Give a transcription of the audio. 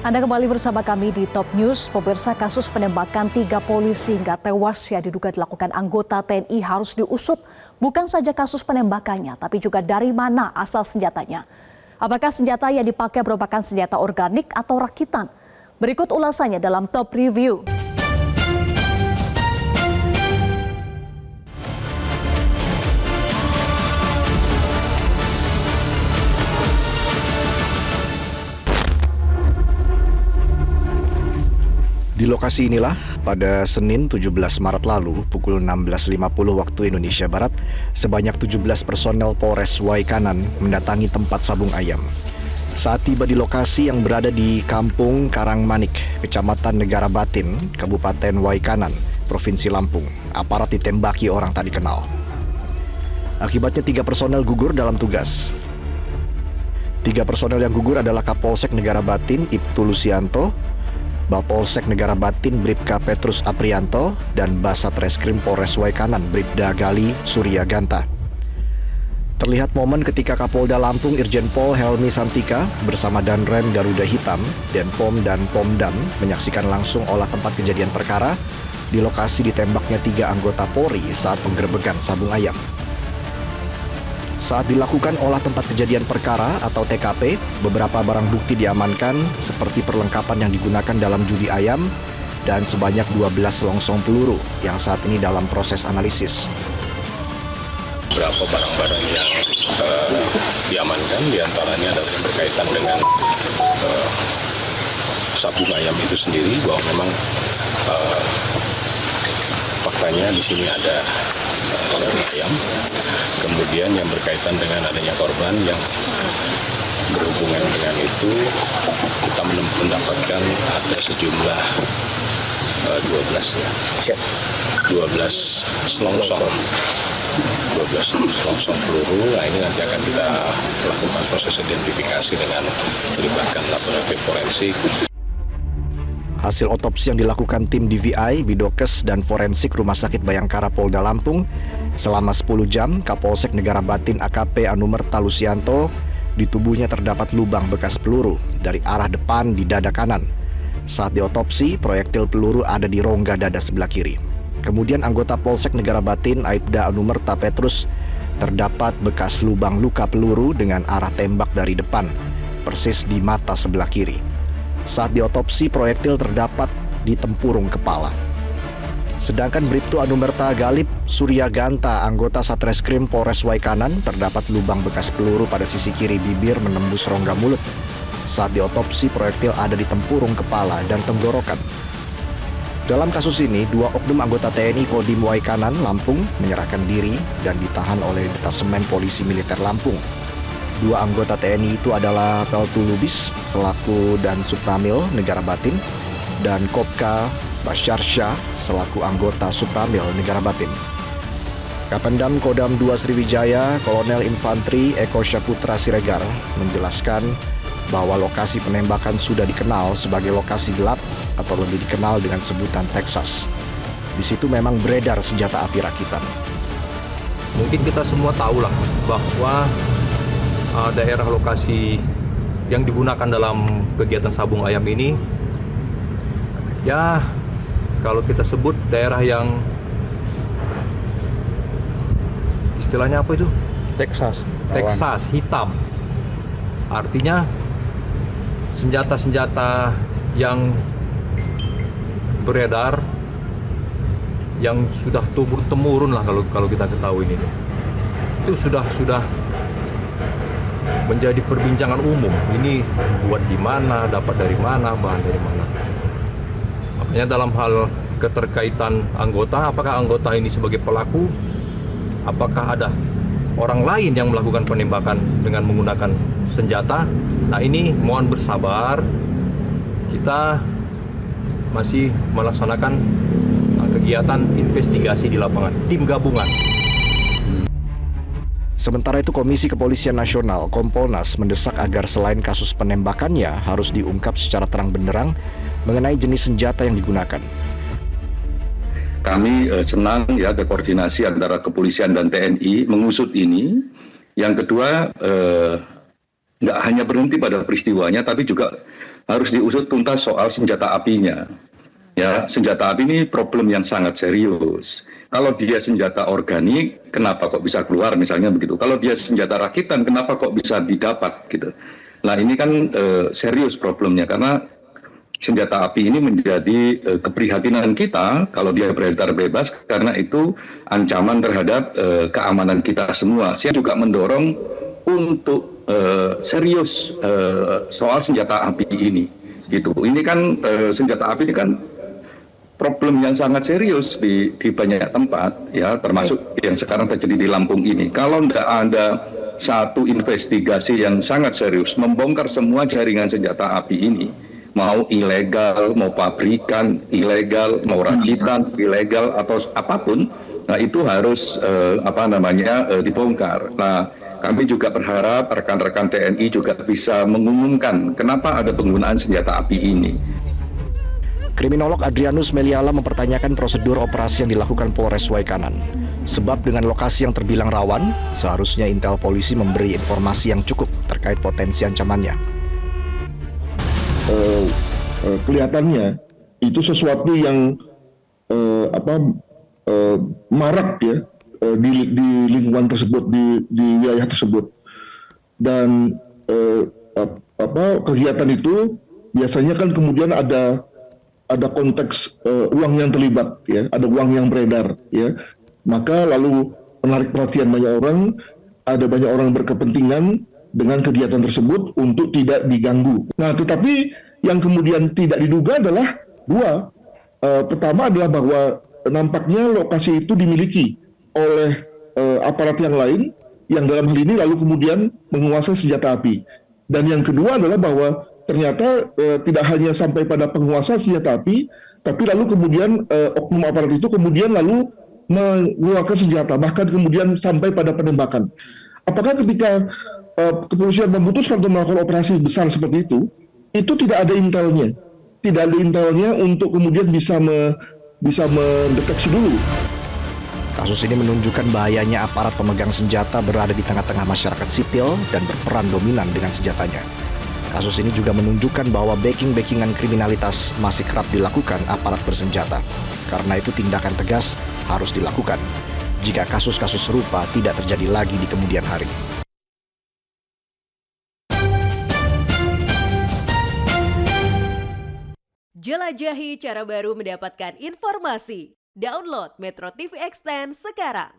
Anda kembali bersama kami di Top News. Pemirsa, kasus penembakan 3 polisi hingga tewas yang diduga dilakukan anggota TNI harus diusut. Bukan saja kasus penembakannya, tapi juga dari mana asal senjatanya. Apakah senjata yang dipakai merupakan senjata organik atau rakitan? Berikut ulasannya dalam Top Review. Di lokasi inilah pada Senin 17 Maret lalu pukul 16.50 waktu Indonesia Barat, sebanyak 17 personel Polres Waikanan mendatangi tempat sabung ayam. Saat tiba di lokasi yang berada di Kampung Karangmanik, Kecamatan Negara Batin, Kabupaten Waikanan, Provinsi Lampung, aparat ditembaki orang tak dikenal. Akibatnya 3 personel gugur dalam tugas. 3 personel yang gugur adalah Kapolsek Negara Batin Ibtu Lusianto, Bapolsek Negara Batin Bribka Petrus Aprianto, dan Basatreskrim Polres Waikanan Bribda Gali Surya Ganta. Terlihat momen ketika Kapolda Lampung Irjen Pol Helmi Santika bersama Danrem Garuda Hitam, Denpom dan Pomdam menyaksikan langsung olah tempat kejadian perkara di lokasi ditembaknya 3 anggota Polri saat penggerebekan sabung ayam. Saat dilakukan olah tempat kejadian perkara atau TKP, beberapa barang bukti diamankan seperti perlengkapan yang digunakan dalam judi ayam dan sebanyak 12 selongsong peluru yang saat ini dalam proses analisis. Berapa barang-barang yang diamankan, diantaranya adalah yang berkaitan dengan sabung ayam itu sendiri, bahwa memang faktanya di sini ada sabung ayam. Kemudian yang berkaitan dengan adanya korban yang berhubungan dengan itu, kita mendapatkan ada sejumlah 12 selongsong peluru. Nah, ini nanti akan kita lakukan proses identifikasi dengan melibatkan laboratorium forensik. Hasil otopsi yang dilakukan tim DVI, Bidokes, dan Forensik Rumah Sakit Bayangkara Polda Lampung selama 10 jam, Kapolsek Negara Batin AKP Anumerta Lusianto, di tubuhnya terdapat lubang bekas peluru dari arah depan di dada kanan. Saat diotopsi, proyektil peluru ada di rongga dada sebelah kiri. Kemudian anggota Polsek Negara Batin Aibda Anumerta Petrus terdapat bekas lubang luka peluru dengan arah tembak dari depan, persis di mata sebelah kiri. Saat diotopsi, proyektil terdapat di tempurung kepala. Sedangkan Bribtu Anumerta Galip Surya Ganta, anggota Satreskrim Polres Waikanan, terdapat lubang bekas peluru pada sisi kiri bibir menembus rongga mulut. Saat diotopsi, proyektil ada di tempurung kepala dan tenggorokan. Dalam kasus ini, 2 oknum anggota TNI Kodim Waikanan, Lampung, menyerahkan diri dan ditahan oleh Detasemen Polisi Militer Lampung. 2 anggota TNI itu adalah Peltu Lubis selaku dan Supramil Negara Batin, dan Kopka Basyarsha selaku anggota Supramil Negara Batin. Kapendam Kodam 2 Sriwijaya Kolonel Infantri Eko Syaputra Siregar menjelaskan bahwa lokasi penembakan sudah dikenal sebagai lokasi gelap atau lebih dikenal dengan sebutan Texas. Di situ memang beredar senjata api rakitan. Mungkin kita semua tahulah bahwa daerah lokasi yang digunakan dalam kegiatan sabung ayam ini, ya kalau kita sebut daerah yang istilahnya apa itu? Texas hitam. Artinya senjata-senjata yang beredar yang sudah temurun lah kalau kita ketahui ini. Itu sudah menjadi perbincangan umum. Ini buat di mana, dapat dari mana, bahan dari mana. Makanya dalam hal keterkaitan anggota, apakah anggota ini sebagai pelaku, apakah ada orang lain yang melakukan penembakan dengan menggunakan senjata. Nah, ini mohon bersabar. Kita masih melaksanakan kegiatan investigasi di lapangan, tim gabungan. Sementara itu, Komisi Kepolisian Nasional Kompolnas mendesak agar selain kasus penembakannya harus diungkap secara terang benderang mengenai jenis senjata yang digunakan. Kami senang ya ada koordinasi antara kepolisian dan TNI mengusut ini. Yang kedua, nggak hanya berhenti pada peristiwanya, tapi juga harus diusut tuntas soal senjata apinya. Ya, senjata api ini problem yang sangat serius. Kalau dia senjata organik, kenapa kok bisa keluar misalnya begitu? Kalau dia senjata rakitan, kenapa kok bisa didapat gitu? Nah ini kan serius problemnya karena senjata api ini menjadi keprihatinan kita kalau dia beredar bebas karena itu ancaman terhadap keamanan kita semua. Saya juga mendorong untuk serius soal senjata api ini. Gitu. Ini kan senjata api ini kan problem yang sangat serius di banyak tempat, ya, termasuk yang sekarang terjadi di Lampung ini. Kalau tidak ada satu investigasi yang sangat serius, membongkar semua jaringan senjata api ini, mau ilegal, mau pabrikan ilegal, mau rakitan ilegal atau apapun, nah itu harus dibongkar. Nah, kami juga berharap rekan-rekan TNI juga bisa mengumumkan kenapa ada penggunaan senjata api ini. Kriminolog Adrianus Meliala mempertanyakan prosedur operasi yang dilakukan Polres Waikanan. Sebab dengan lokasi yang terbilang rawan, seharusnya intel polisi memberi informasi yang cukup terkait potensi ancamannya. Kelihatannya itu sesuatu yang marak ya di lingkungan tersebut, di wilayah tersebut, dan kegiatan itu biasanya kan kemudian ada konteks uang yang terlibat, ya, ada uang yang beredar, ya, maka lalu menarik perhatian banyak orang, ada banyak orang berkepentingan dengan kegiatan tersebut untuk tidak diganggu. Nah, tetapi yang kemudian tidak diduga adalah dua. Pertama adalah bahwa nampaknya lokasi itu dimiliki oleh aparat yang lain, yang dalam hal ini lalu kemudian menguasai senjata api. Dan yang kedua adalah bahwa ternyata tidak hanya sampai pada penguasaan senjata api, tapi lalu kemudian oknum aparat itu kemudian lalu mengeluarkan senjata, bahkan kemudian sampai pada penembakan. Apakah ketika kepolisian memutuskan untuk melakukan operasi besar seperti itu tidak ada intelnya, untuk kemudian bisa mendeteksi dulu. Kasus ini menunjukkan bahayanya aparat pemegang senjata berada di tengah-tengah masyarakat sipil dan berperan dominan dengan senjatanya. Kasus ini juga menunjukkan bahwa backing-backingan kriminalitas masih kerap dilakukan aparat bersenjata. Karena itu tindakan tegas harus dilakukan jika kasus-kasus serupa tidak terjadi lagi di kemudian hari. Jelajahi cara baru mendapatkan informasi. Download Metro TV Extend sekarang.